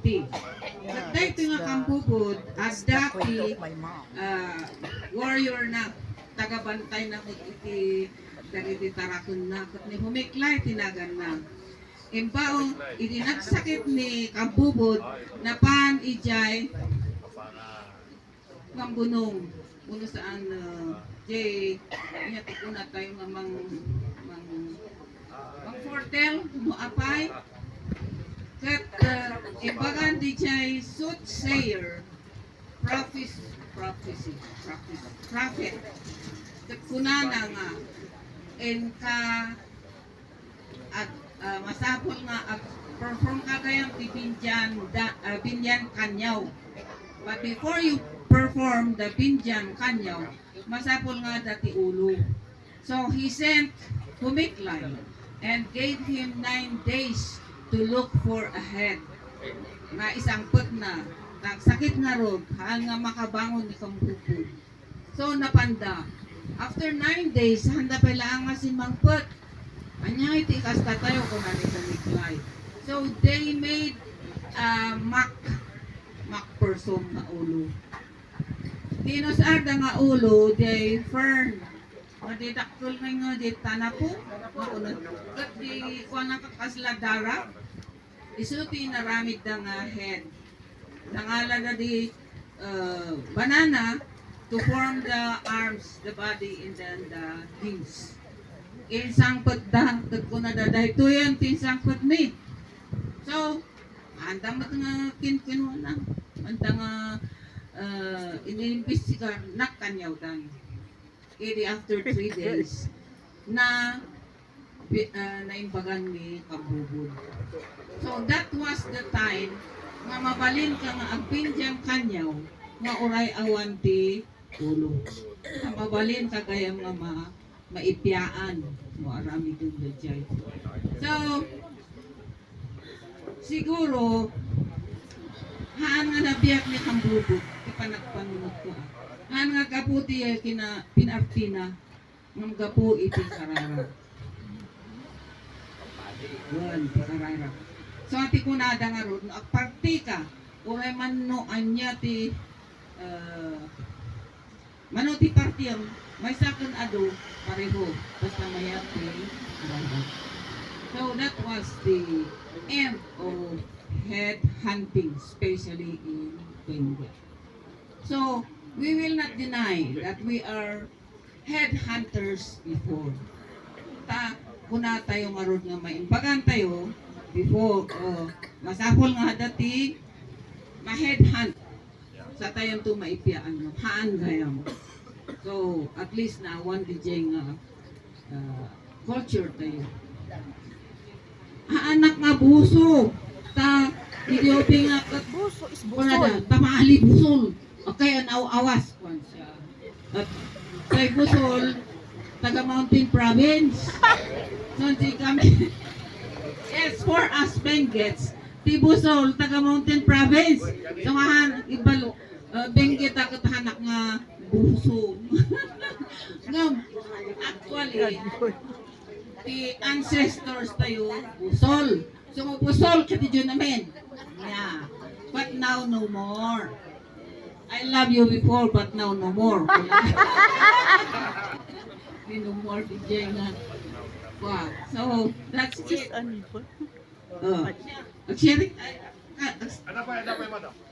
iti. At dahito nga kampupod, as dati warrior na tagabantay na iti dagiti tarakon na kat ni humiklay tinagan na. Imbaong idinagsakit ni kampupod na pan ijay ngambunong uno saan jay inyati kuna tayo nga mang fortel mo apay kat imbagan di jay soothsayer prophet kat kunana nga en ka at masapol nga perform kagayang ti binyan kanyaw. But before you perform the binyan kanyaw, masapol nga dati ulo. So he sent Humiklay and gave him 9 days to look for a head. Nga isang put na, nagsakit nga rog, haan nga makabangon ni Kampupo. So napanda. After 9 days, handa pala ang masimang put. Anya iti kasta tayo kung ano sa Humiklay. So they made mock person na ulo. Tinusarda nga ulo, they fern. Madidaktol nga di tanapo. Kat di kuha na kakasla dara. Isuti naramid na nga head. Nangala na di banana to form the arms, the body, and then the wings. Insangpot dahang ko na daday to yan, tinsangpot mi. So, anda mo nga kinkinuha na. Anda nga iniimbestigar na kanyaw dan. Edi after 3 days na naimbagan ni Kabubod. So that was the time nga mabalin ka nga ang pinjang kanyaw nga uray awan ti ulo. Nga mabalin ka kaya nga maipyaan mo arami dun dajay. So siguro haan nga nabiyak ni Kabubod ti panagpanunod ko. Haan nga kaputi kina pinartina ng gapu iti karara. Wan, karara. So ati kunada nga ron, agparti ka, uray man no anya ti mano ti partiyam, may sakon ado, pareho, basta mayat ti karara. So that was the end of head hunting, especially in Benguet. So we will not deny that we are head hunters before. Kuna tayo marod nga maimbagan tayo before masapol nga dati ma-head hunt sa tayong to maipiyaan mo. Haan gayam. So at least na one DJ nga culture tayo. Anak nga buso. Ta idiopi nga kat Buso is kunada busol. tamali busol. Okay, awas kwan siya. At kay busol taga Mountain Province. So di kami yes, for us Benguets, ti busol taga Mountain Province. So mahan ibalo Benguet ako tahanak nga buso. Ngam actually the ancestors tayo busol. So busol kati dyan namin. Yeah. But now no more. I love you before but now no more. No more DJ nga. Wow. So that's Just it. unequal. Actually, Ada pa, madam?